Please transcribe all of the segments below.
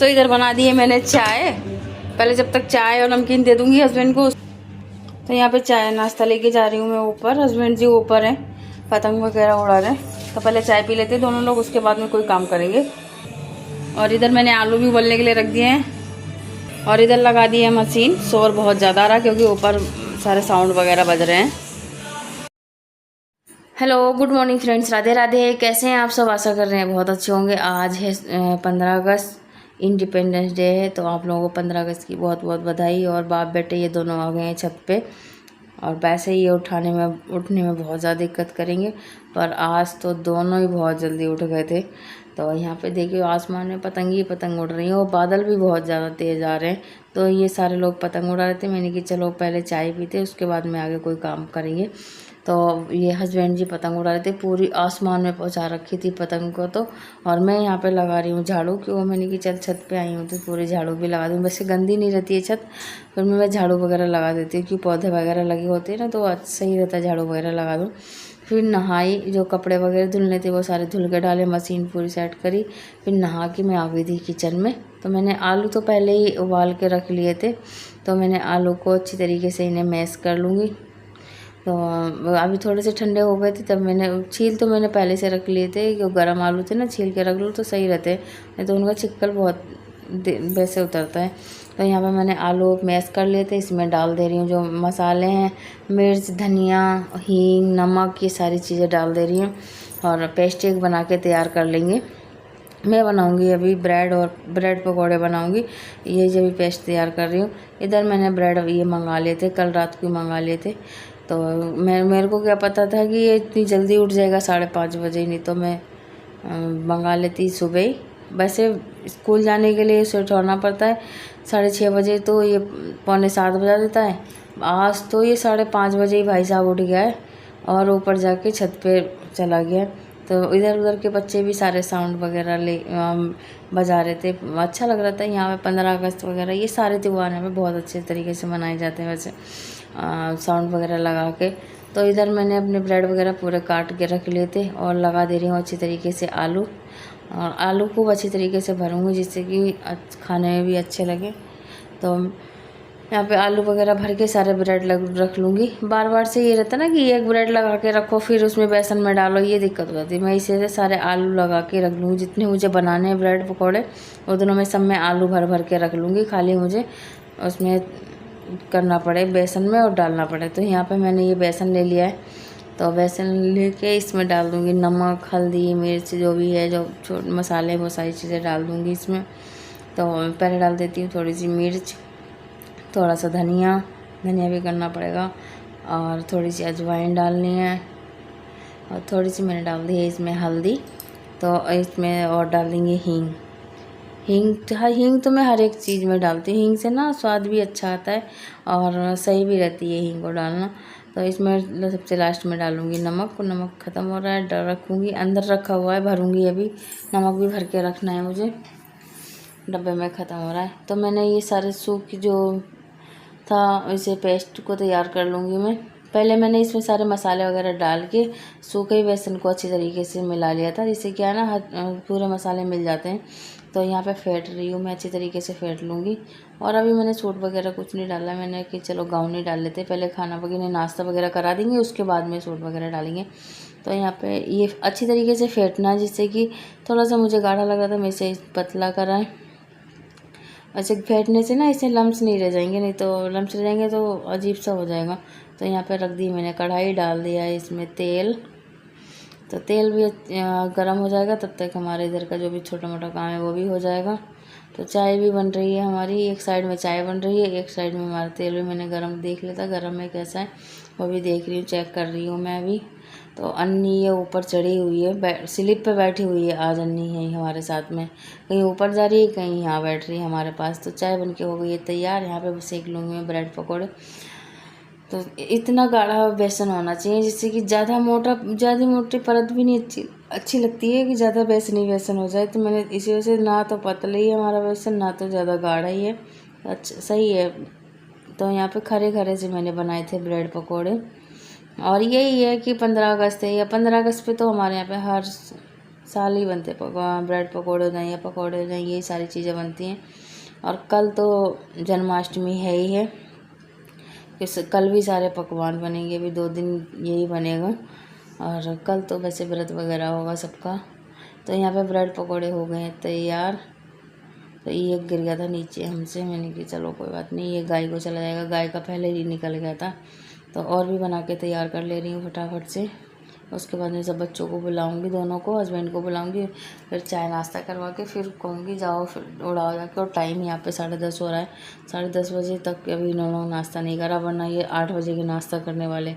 तो इधर बना दी है मैंने चाय। पहले जब तक चाय और नमकीन दे दूंगी हस्बैंड को, तो यहाँ पे चाय नाश्ता लेके जा रही हूँ मैं ऊपर। हस्बैंड जी ऊपर हैं, पतंग वगैरह उड़ा रहे हैं। तो पहले चाय पी लेते हैं दोनों लोग, उसके बाद में कोई काम करेंगे। और इधर मैंने आलू भी उबलने के लिए रख दिए हैं। और इधर लगा दी है मशीन। शोर बहुत ज़्यादा आ रहा है क्योंकि ऊपर सारे साउंड वगैरह बज रहे हैं। Hello, good morning friends, Radhe Radhe. कैसे हैं आप सब? आशा कर रहे हैं बहुत अच्छे होंगे। आज है 15 अगस्त, इंडिपेंडेंस डे है। तो आप लोगों को 15 अगस्त की बहुत बहुत बधाई। और बाप बेटे ये दोनों आ गए हैं छत पे। और वैसे ही ये उठने में बहुत ज़्यादा दिक्कत करेंगे, पर आज तो दोनों ही बहुत जल्दी उठ गए थे। तो यहाँ पे देखिए आसमान में पतंग ही पतंग उड़ रही हैं और बादल भी बहुत ज़्यादा तेज़ आ रहे हैं। तो ये सारे लोग पतंग उड़ा रहे थे। मैंने कि चलो पहले चाय पीते, उसके बाद में आगे कोई काम करेंगे। तो ये हस्बैंड जी पतंग उड़ा रहे थे, पूरी आसमान में पहुंचा रखी थी पतंग को। तो और मैं यहाँ पे लगा रही हूँ झाड़ू, क्यों मैंने कि चल छत पे आई हूँ तो पूरी झाड़ू भी लगा दूँ। वैसे गंदी नहीं रहती है छत, फिर मैं झाड़ू वगैरह लगा देती हूँ, क्योंकि पौधे वगैरह लगे होते हैं ना, तो सही रहता है झाड़ू वगैरह लगा दूँ। फिर नहाई, जो कपड़े वगैरह धुलने थे वो सारे धुल के डाले, मशीन पूरी सेट करी। फिर नहा के मैं आ गई थी किचन में। तो मैंने आलू तो पहले ही उबाल के रख लिए थे, तो मैंने आलू को अच्छी तरीके से इन्हें मैश कर लूँगी। तो अभी थोड़े से ठंडे हो गए थे, तब मैंने छील तो मैंने पहले से रख लिए थे, क्योंकि गर्म आलू थे ना, छील के रख लो तो सही रहते, नहीं तो उनका छिक्कल बहुत वैसे उतरता है। तो यहाँ पे मैंने आलू मैश कर लिए थे, इसमें डाल दे रही हूँ जो मसाले हैं, मिर्च, धनिया, हींग, नमक, ये सारी चीज़ें डाल दे रही हूँ। और पेस्ट एक बना के तैयार कर लेंगे। मैं बनाऊंगी अभी ब्रेड पकौड़े बनाऊंगी। ये जो भी पेस्ट तैयार कर रही हूँ। इधर मैंने ब्रेड ये मंगा लिए थे, कल रात को मंगा लिए थे। तो मेरे को क्या पता था कि ये इतनी जल्दी उठ जाएगा 5:30 बजे, नहीं तो मैं मंगा लेती सुबह ही। वैसे स्कूल जाने के लिए इसे उठाना पड़ता है 6:30 बजे, तो ये 6:45 बजा देता है। आज तो ये 5:30 बजे ही भाई साहब उठ गया है और ऊपर जाके छत पे चला गया। तो इधर उधर के बच्चे भी सारे साउंड वगैरह बजा रहे थे। अच्छा लग रहा था। यहाँ पे 15 अगस्त वगैरह ये सारे त्यौहार यहाँ पे बहुत अच्छे तरीके से मनाए जाते हैं वैसे, साउंड वगैरह लगा के। तो इधर मैंने अपने ब्रेड वगैरह पूरे काट के रख लिए थे और लगा दे रही हूँ अच्छी तरीके से आलू। और आलू खूब अच्छी तरीके से भरूँगी, जिससे कि खाने में भी अच्छे लगे। तो यहाँ पे आलू वगैरह भर के सारे ब्रेड रख लूँगी। बार बार से ये रहता ना कि एक ब्रेड लगा के रखो फिर उसमें बेसन में डालो, ये दिक्कत हो जाती है। मैं इसे सारे आलू लगा के रख लूँगी। जितने मुझे बनाने हैं ब्रेड पकौड़े, उतनों में सब में आलू भर भर के रख लूँगी। खाली मुझे उसमें करना पड़े बेसन में और डालना पड़े। तो यहाँ पे मैंने ये बेसन ले लिया है। तो बेसन लेके इसमें डाल दूँगी नमक, हल्दी, मिर्च, जो भी है जो छोटे मसाले, वो सारी चीज़ें डाल दूँगी इसमें। तो पहले डाल देती हूँ थोड़ी सी मिर्च, थोड़ा सा धनिया भी करना पड़ेगा, और थोड़ी सी अजवाइन डालनी है, और थोड़ी सी मैंने डाल दी है इसमें हल्दी। तो इसमें और डाल देंगे हींग तो मैं हर एक चीज़ में डालती हूँ। हींग से ना स्वाद भी अच्छा आता है और सही भी रहती है हींग को डालना। तो इसमें सबसे लास्ट में डालूँगी नमक। ख़त्म हो रहा है, रखूँगी अंदर, रखा हुआ है, भरूँगी अभी। नमक भी भर के रखना है मुझे, डब्बे में ख़त्म हो रहा है। तो मैंने ये सारे सूप जो था, इसे पेस्ट को तैयार कर लूँगी मैं। पहले मैंने इसमें सारे मसाले वगैरह डाल के सूखे बेसन को अच्छी तरीके से मिला लिया था, जिससे क्या है ना पूरे मसाले मिल जाते हैं। तो यहाँ पे फेंट रही हूँ मैं, अच्छी तरीके से फेंट लूँगी। और अभी मैंने सूट वगैरह कुछ नहीं डाला, मैंने कि चलो गाउन ही डाल लेते, पहले खाना वगैरह नाश्ता वगैरह करा देंगे, उसके बाद में सूट वगैरह डालेंगे। तो यहाँ पे ये अच्छी तरीके से फेंटना, जिससे कि थोड़ा सा मुझे गाढ़ा लग रहा था, मैं इसे पतला कराएँ। ऐसे फेंटने से ना इसे लम्स नहीं रह जाएंगे, नहीं तो लम्स रह जाएंगे तो अजीब सा हो जाएगा। तो यहाँ पे रख दी मैंने कढ़ाई, डाल दिया है इसमें तेल। तो तेल भी गर्म हो जाएगा, तब तक हमारे इधर का जो भी छोटा मोटा काम है वो भी हो जाएगा। तो चाय भी बन रही है हमारी, एक साइड में चाय बन रही है, एक साइड में हमारा तेल भी मैंने गर्म देख लेता, गर्म है कैसा है वो भी देख रही हूँ, चेक कर रही हूँ मैं अभी। तो अन्नी ये ऊपर चढ़ी हुई है, स्लिप पे बैठी हुई है आज अन्नी है हमारे साथ में, कहीं ऊपर जा रही है कहीं यहाँ बैठ रही है हमारे पास। तो चाय बन के हो गई है तैयार। यहाँ पे सेक लूँगी मैं ब्रेड पकौड़े। तो इतना गाढ़ा बेसन होना चाहिए जिससे कि ज़्यादा मोटी परत भी नहीं अच्छी लगती है, कि ज़्यादा बेसनी बेसन हो जाए। तो मैंने इसी वजह से ना तो पतला ही है हमारा बेसन, ना तो ज़्यादा गाढ़ा ही है, अच्छा सही है। तो यहाँ पे खरे खरे से मैंने बनाए थे ब्रेड पकौड़े। और यही है कि 15 अगस्त है, या 15 अगस्त पे तो हमारे यहाँ पे हर साल ही बनते पकवान, ब्रेड पकौड़े हो जाए या पकौड़े हो जाए, यही सारी चीज़ें बनती हैं। और कल तो जन्माष्टमी है ही है, कल भी सारे पकवान बनेंगे, अभी 2 दिन यही बनेगा। और कल तो वैसे व्रत वगैरह होगा सबका। तो यहाँ पे ब्रेड पकौड़े हो गए हैं तैयार। तो ये गिर गया था नीचे हमसे, मैंने कि चलो कोई बात नहीं, ये गाय को चला जाएगा, गाय का पहले ही निकल गया था। तो और भी बना के तैयार कर ले रही हूँ फटाफट से। उसके बाद मैं सब बच्चों को बुलाऊंगी, दोनों को, हस्बैंड को बुलाऊंगी, फिर चाय नाश्ता करवा के फिर कहूँगी जाओ फिर उड़ाओ जाके। और टाइम यहाँ पे 10:30 हो रहा है, 10:30 बजे तक अभी इन्होंने नाश्ता नहीं करा, वरना ये 8 बजे के नाश्ता करने वाले।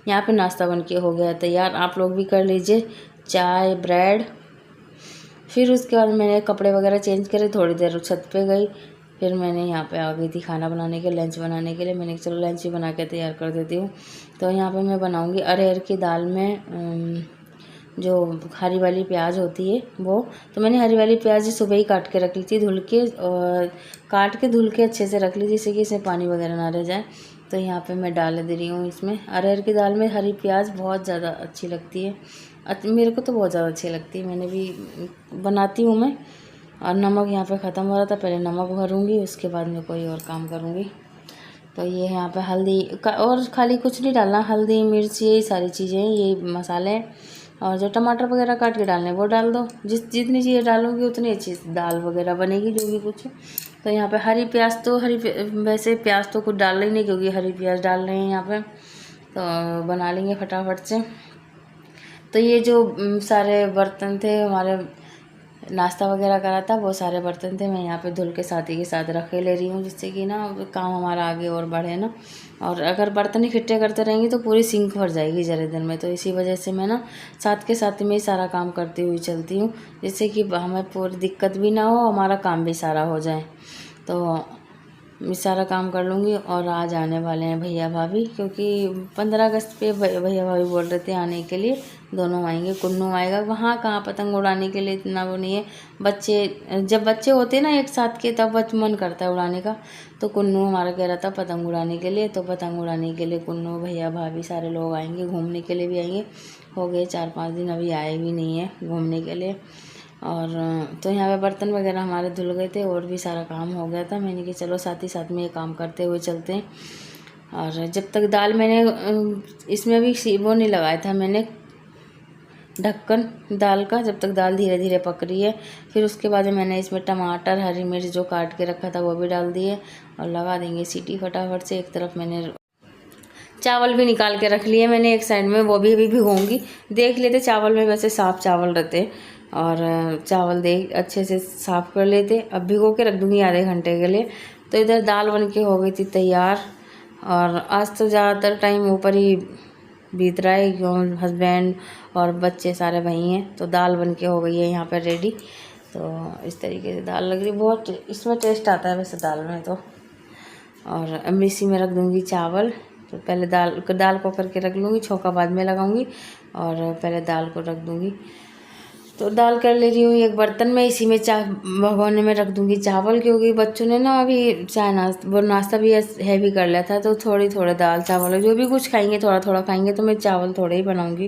यहाँ पे नाश्ता बन के हो गया तैयार, आप लोग भी कर लीजिए चाय ब्रेड। फिर उसके बाद मैंने कपड़े वगैरह चेंज करे, थोड़ी देर छत पे गई, फिर मैंने यहाँ पे आ गई थी खाना बनाने के, लंच बनाने के लिए। मैंने चलो लंच ही बना के तैयार कर देती हूँ। तो यहाँ पे मैं बनाऊँगी अरहर की दाल में जो हरी वाली प्याज होती है वो। तो मैंने हरी वाली प्याज सुबह ही काट के रख ली थी, धुल के, और काट के धुल के अच्छे से रख ली, जिससे कि इसमें पानी वगैरह ना रह जाए। तो यहाँ पे मैं डाल दे रही हूँ इसमें। अरहर की दाल में हरी प्याज बहुत ज़्यादा अच्छी लगती है, मेरे को तो बहुत ज़्यादा अच्छी लगती है, मैंने भी बनाती हूँ मैं। और नमक यहाँ पे ख़त्म हो रहा था, पहले नमक भरूँगी, उसके बाद मैं कोई और काम करूँगी। तो ये यहाँ पे हल्दी और खाली कुछ नहीं डालना, हल्दी मिर्च यही सारी चीज़ें, यही मसाले, और जो टमाटर वगैरह काट के डालने वो डाल दो। जितनी चीज़ें डालोगी उतनी अच्छी दाल वगैरह बनेगी, जो भी कुछ। तो यहाँ पे हरी प्याज तो वैसे प्याज तो कुछ डाल ही नहीं, क्योंकि हरी प्याज डाल रहे हैं यहाँ पे। तो बना लेंगे फटाफट से। तो ये जो सारे बर्तन थे हमारे, नाश्ता वगैरह करा था, वो सारे बर्तन थे, मैं यहाँ पे धुल के साथ ही के साथ रख ले रही हूँ, जिससे कि ना काम हमारा आगे और बढ़े ना। और अगर बर्तन इकट्ठे करते रहेंगे तो पूरी सिंक भर जाएगी ज़रा दिन में। तो इसी वजह से मैं ना साथ के साथ में ही सारा काम करती हुई चलती हूँ, जिससे कि हमें पूरी दिक्कत भी ना हो, हमारा काम भी सारा हो जाए। तो मैं सारा काम कर लूँगी। और आज आने वाले हैं भैया भाभी, क्योंकि 15 अगस्त पे भैया भाभी बोल रहे थे आने के लिए, दोनों आएंगे। कुन्नू आएगा, वहाँ कहाँ पतंग उड़ाने के लिए इतना वो नहीं है। जब बच्चे होते हैं ना एक साथ के, तब मन करता है उड़ाने का। तो कुन्नू हमारा कह रहा था पतंग उड़ाने के लिए, तो पतंग उड़ाने के लिए कुन्नू भैया भाभी सारे लोग आएंगे, घूमने के लिए भी आएंगे। हो गए 4-5 दिन, अभी आए भी नहीं है घूमने के लिए। और तो यहाँ पे बर्तन वगैरह हमारे धुल गए थे, और भी सारा काम हो गया था। मैंने कि चलो साथ ही साथ में ये काम करते हुए चलते हैं। और जब तक दाल मैंने इसमें भी वो नहीं लगाया था मैंने ढक्कन दाल का, जब तक दाल धीरे धीरे पक रही है। फिर उसके बाद मैंने इसमें टमाटर हरी मिर्च जो काट के रखा था वो भी डाल दिए, और लगा देंगे सीटी फटाफट से। एक तरफ मैंने चावल भी निकाल के रख लिए मैंने एक साइड में, वो भी अभी भिगोऊंगी। देख लेते चावल में वैसे साफ़ चावल रहते, और चावल देख अच्छे से साफ़ कर लेते। अब भिगो के रख दूँगी आधे घंटे के लिए। तो इधर दाल बन के हो गई थी तैयार। और आज तो ज़्यादातर टाइम ऊपर ही बीत रहा है, क्यों हस्बैंड और बच्चे सारे वहीं हैं। तो दाल बन के हो गई है यहाँ पर रेडी। तो इस तरीके से दाल लग रही, बहुत इसमें टेस्ट आता है वैसे दाल में तो। और अब इसी में रख दूँगी चावल। तो पहले दाल को करके रख लूँगी, छौंका बाद में लगाऊंगी, और पहले दाल को रख दूँगी। तो दाल कर ले रही हूँ एक बर्तन में, इसी में भगोने में रख दूँगी चावल, क्योंकि बच्चों ने ना अभी नाश्ता भी हैवी कर लिया था। तो थोड़े दाल चावल जो भी कुछ खाएंगे थोड़ा थोड़ा खाएंगे, तो मैं चावल थोड़े ही बनाऊँगी।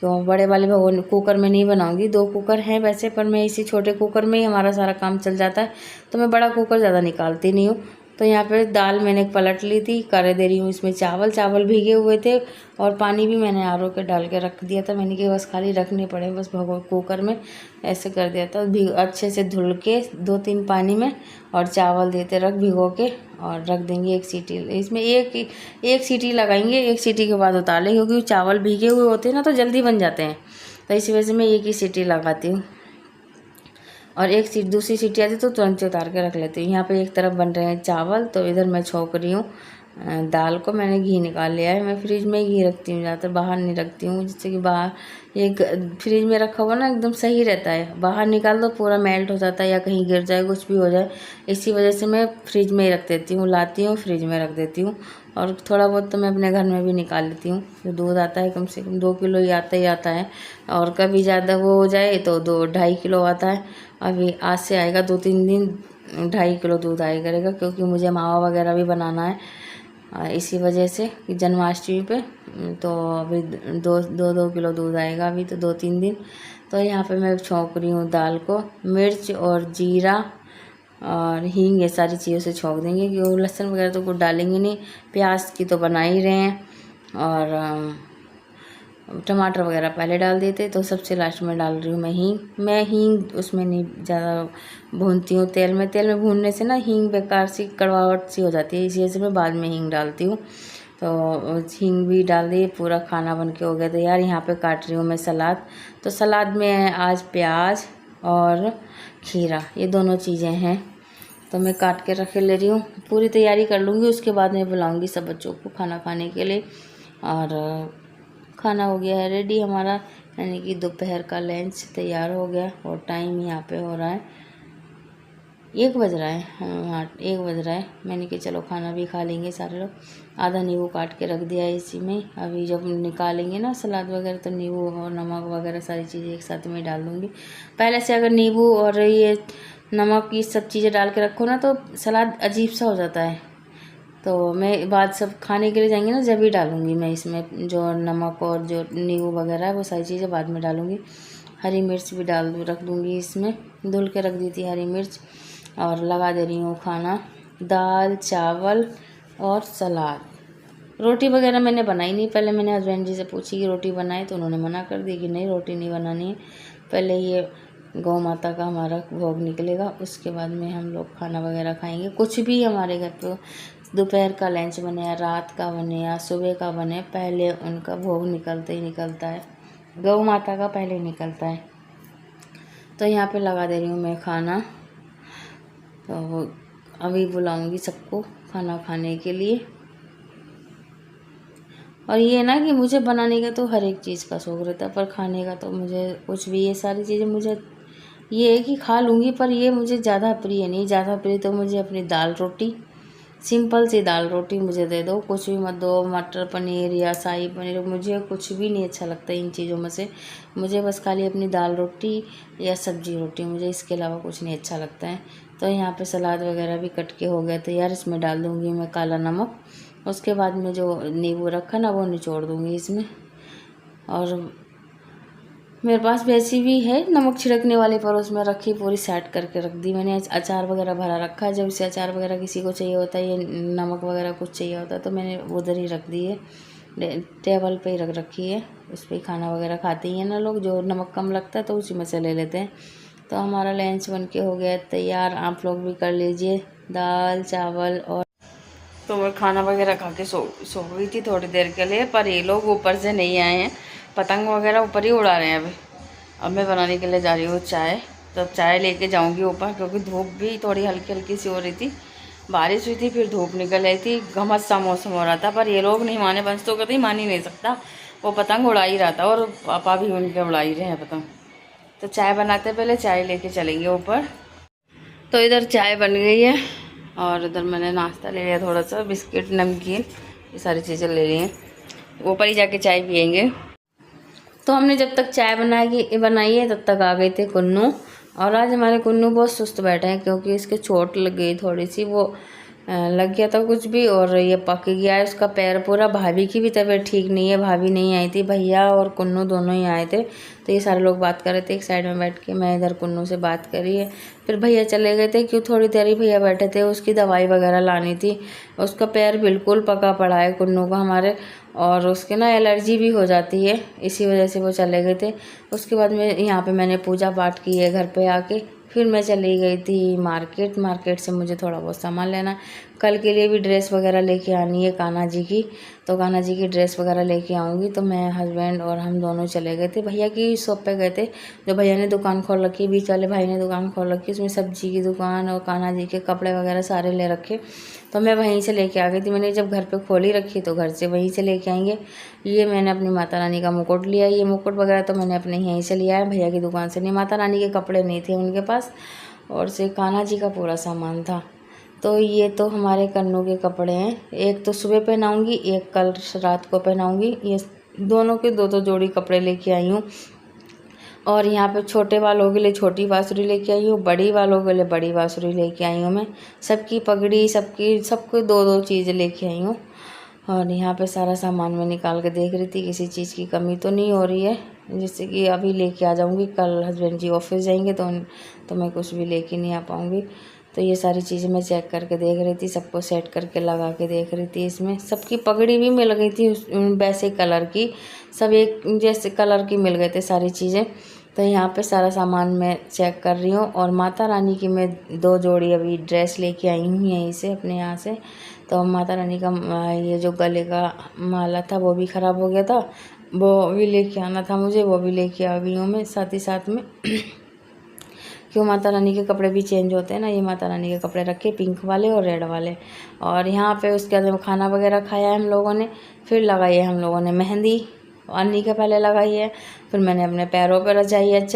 तो बड़े वाले भगोने कुकर में नहीं बनाऊँगी, 2 कुकर हैं वैसे, पर मैं इसी छोटे कुकर में ही हमारा सारा काम चल जाता है। तो मैं बड़ा कुकर ज़्यादा निकालती नहीं हूँ। तो यहाँ पे दाल मैंने पलट ली थी, कर दे रही हूँ इसमें चावल भीगे हुए थे, और पानी भी मैंने आर ओ के डाल के रख दिया था। मैंने कहा बस खाली रखने पड़े, बस कुकर में ऐसे कर दिया था। अच्छे से धुल के 2-3 पानी में, और चावल देते भिगो के, और रख देंगे एक सीटी। इसमें एक सीटी लगाएंगे, एक सीटी के बाद उतार लें, क्योंकि चावल भीगे हुए होते हैं ना तो जल्दी बन जाते हैं। तो इसी वजह से मैं एक ही सीटी लगाती हूँ, और दूसरी सीटी आती तो तुरंत से उतार के रख लेती हूँ। यहाँ पे एक तरफ बन रहे हैं चावल, तो इधर मैं छौंक रही हूँ दाल को। मैंने घी निकाल लिया है, मैं फ्रिज में घी रखती हूँ ज़्यादातर, बाहर नहीं रखती हूँ, जिससे कि बाहर फ्रिज में रखा हुआ ना एकदम सही रहता है, बाहर निकाल दो पूरा मेल्ट हो जाता है, या कहीं गिर जाए कुछ भी हो जाए। इसी वजह से मैं फ्रिज में ही रख देती हूँ, लाती हूँ फ्रिज में रख देती हूँ। और थोड़ा बहुत तो मैं अपने घर में भी निकाल लेती हूँ। जो दूध आता है कम से कम 2 किलो ही आता है, और कभी ज़्यादा वो हो जाए तो 2-2.5 किलो आता है। अभी आज से आएगा 2-3 दिन 2.5 किलो दूध आया करेगा, क्योंकि मुझे मावा वगैरह भी बनाना है। इसी वजह से कि जन्माष्टमी पे, तो अभी 2 किलो दूध आएगा अभी तो 2-3 दिन। तो यहाँ पे मैं छौंक रही हूँ दाल को। मिर्च और जीरा और हींग ये सारी चीज़ों से छौंक देंगे, क्योंकि लहसुन वगैरह तो कुछ डालेंगे नहीं। प्याज की तो बना ही रहे हैं, और टमाटर वगैरह पहले डाल देते, तो सबसे लास्ट में डाल रही हूँ मैं हींग। मैं हींग उसमें नहीं ज़्यादा भूनती हूँ तेल में भूनने से ना हींग बेकार सी कड़वाहट सी हो जाती है, इसी वजह से मैं बाद में हींग डालती हूँ। तो हींग भी डाल दी। पूरा खाना बन के हो गया तैयार। यहाँ पे काट रही हूँ मैं सलाद। तो सलाद में आज प्याज और खीरा ये दोनों चीज़ें हैं, तो मैं काट के रख ले रही हूँ। पूरी तैयारी कर लूँगी, उसके बाद मैं बुलाऊँगी सब बच्चों को खाना खाने के लिए। और खाना हो गया है रेडी हमारा, यानी कि दोपहर का लंच तैयार हो गया। और टाइम यहाँ पे हो रहा है 1 बज रहा है। हाँ 1 बज रहा है। मैंने कि चलो खाना भी खा लेंगे सारे लोग। आधा नींबू काट के रख दिया है इसी में। अभी जब निकालेंगे ना सलाद वगैरह, तो नींबू और नमक वगैरह सारी चीज़ें एक साथ में डाल दूँगी। पहले से अगर नींबू और ये नमक ये सब चीज़ें डाल के रखो ना, तो सलाद अजीब सा हो जाता है। तो मैं बाद सब खाने के लिए जाएंगे ना, जब ही डालूँगी मैं इसमें जो नमक और जो नींबू वगैरह है, वो सारी चीज़ें बाद में डालूँगी। हरी मिर्च भी रख दूँगी इसमें, धुल के रख दी थी हरी मिर्च। और लगा दे रही हूँ खाना, दाल चावल और सलाद। रोटी वगैरह मैंने बनाई नहीं। पहले मैंने हस्बैंड जी से पूछी कि रोटी बनाए, तो उन्होंने मना कर दी कि नहीं रोटी नहीं बनानी है, पहले ये गौ माता का हमारा भोग निकलेगा, उसके बाद में हम लोग खाना वगैरह खाएंगे। कुछ भी हमारे घर पे दोपहर का लंच बने या रात का बने या सुबह का बने, पहले उनका भोग निकलता ही निकलता है, गौ माता का पहले निकलता है। तो यहाँ पे लगा दे रही हूँ मैं खाना। तो अभी बुलाऊंगी सबको खाना खाने के लिए। और ये ना कि मुझे बनाने का तो हर एक चीज़ का शौक़ रहता है, पर खाने का तो मुझे कुछ भी, ये सारी चीज़ें मुझे ये है कि खा लूँगी, पर ये मुझे ज़्यादा प्रिय नहीं। ज़्यादा प्रिय तो मुझे अपनी दाल रोटी, सिंपल सी दाल रोटी मुझे दे दो, कुछ भी मत दो, मटर पनीर या शाही पनीर, मुझे कुछ भी नहीं अच्छा लगता इन चीज़ों में से। मुझे बस खाली अपनी दाल रोटी या सब्जी रोटी, मुझे इसके अलावा कुछ नहीं अच्छा लगता है। तो यहाँ पे सलाद वगैरह भी कट के हो गया तैयार। इसमें डाल दूँगी मैं काला नमक। उसके बाद में जो नींबू रखा ना, वो निचोड़ दूँगी इसमें। और मेरे पास वैसी भी है नमक छिड़कने वाली, पर उसमें रखी पूरी सेट करके रख दी मैंने। अचार वगैरह भरा रखा है, जब इसे अचार वगैरह किसी को चाहिए होता है, ये नमक वगैरह कुछ चाहिए होता है, तो मैंने उधर ही रख दी है, टेबल पे ही रख रखी है। उस पर खाना वगैरह खाते ही हैं ना लोग, जो नमक कम लगता है तो उसी में से ले लेते हैं। तो हमारा लंच बन के हो गया तैयार, आप लोग भी कर लीजिए। दाल चावल और तो मैं खाना वगैरह खा के सो गई थी थोड़ी देर के लिए, पर ये लोग ऊपर से नहीं आए हैं, पतंग वगैरह ऊपर ही उड़ा रहे हैं अभी। अब मैं बनाने के लिए जा रही हूँ चाय। तो चाय लेके जाऊँगी ऊपर, क्योंकि धूप भी थोड़ी हल्की हल्की सी हो रही थी, बारिश हुई थी, फिर धूप निकल आई थी, घमस सा मौसम हो रहा था। पर ये लोग नहीं माने, बंस तो कभी मान ही नहीं सकता, वो पतंग उड़ा ही रहा था, और पापा भी उनके उड़ा ही रहे हैं पतंग। तो चाय बनाते पहले चाय लेके चलेंगे ऊपर। तो इधर चाय बन गई है, और इधर मैंने नाश्ता ले लिया, थोड़ा सा बिस्किट नमकीन ये सारी चीज़ें ले ली हैं। ऊपर ही जाके चाय पियेंगे। तो हमने जब तक चाय बनाई है तब तक आ गए थे कुन्नू। और आज हमारे कुन्नू बहुत सुस्त बैठे हैं, क्योंकि इसके चोट लग गई थोड़ी सी, वो लग गया था कुछ भी, और ये पक गया है उसका पैर पूरा। भाभी की भी तबीयत ठीक नहीं है, भाभी नहीं आई थी, भैया और कुन्नू दोनों ही आए थे। तो ये सारे लोग बात कर रहे थे एक साइड में बैठ के, मैं इधर कुन्नू से बात करी है। फिर भैया चले गए थे, क्यों थोड़ी देर ही भैया बैठे थे, उसकी दवाई वगैरह लानी थी। उसका पैर बिल्कुल पका पड़ा है कुन्नू का हमारे, और उसके ना एलर्जी भी हो जाती है, इसी वजह से वो चले गए थे। उसके बाद में यहाँ पे मैंने पूजा पाठ की है घर पे आके। फिर मैं चली गई थी मार्केट से मुझे थोड़ा बहुत सामान लेना, कल के लिए भी ड्रेस वगैरह लेके आनी है कान्हा जी की, तो कान्हा जी की ड्रेस वगैरह लेके आऊँगी। तो मैं हस्बैंड और हम दोनों चले गए थे, भैया की शॉप पे गए थे, जो भैया ने दुकान खोल रखी, बीच वाले भाई ने दुकान खोल रखी, उसमें सब्जी की दुकान और कान्हा जी के कपड़े वगैरह सारे ले रखे। तो मैं वहीं से लेके आ गई थी। मैंने जब घर पे खोली रखी तो घर से वहीं से लेके आएंगे। ये मैंने अपनी माता रानी का मुकुट लिया, ये मुकुट वगैरह तो मैंने अपने यहीं से लिया है, भैया की दुकान से नहीं। माता रानी के कपड़े नहीं थे उनके पास, और से कान्हा जी का पूरा सामान था। तो ये तो हमारे कन्नू के कपड़े हैं, एक तो सुबह पहनाऊँगी, एक कल रात को पहनाऊँगी। ये दोनों के दो दो जोड़ी कपड़े लेके आई हूँ। और यहाँ पे छोटे वालों के लिए छोटी बाँसुरी लेके आई हूँ, बड़ी वालों के लिए बड़ी बाँसुरी लेके आई हूँ मैं। सबकी पगड़ी सबको दो दो चीज़ें लेके आई हूँ। और यहाँ पे सारा सामान मैं निकाल के देख रही थी, किसी चीज़ की कमी तो नहीं हो रही है। जैसे कि अभी लेके आ जाऊँगी, कल हस्बैंड जी ऑफिस जाएंगे तो मैं कुछ भी लेके नहीं आ पाऊँगी। तो ये सारी चीज़ें मैं चेक करके देख रही थी, सबको सेट करके लगा के देख रही थी। इसमें सबकी पगड़ी भी मिल गई थी वैसे कलर की, सब एक जैसे कलर की मिल गए थे सारी चीज़ें। तो यहाँ पे सारा सामान मैं चेक कर रही हूँ। और माता रानी की मैं 2 जोड़ी अभी ड्रेस लेके आई हूँ यहीं से, अपने यहाँ से। तो माता रानी का ये जो गले का माला था वो भी ख़राब हो गया था, वो भी लेके आना था मुझे, वो भी लेके आ गई हूँ मैं साथ ही साथ में। क्यों माता रानी के कपड़े भी चेंज होते हैं ना, ये माता रानी के कपड़े रखे पिंक वाले और रेड वाले। और यहाँ पे उसके बाद खाना वगैरह खाया हम लोगों ने, फिर लगाई है हम लोगों ने मेहंदी, अन्नी के पहले लगाई है, फिर मैंने अपने पैरों पर रचाई है।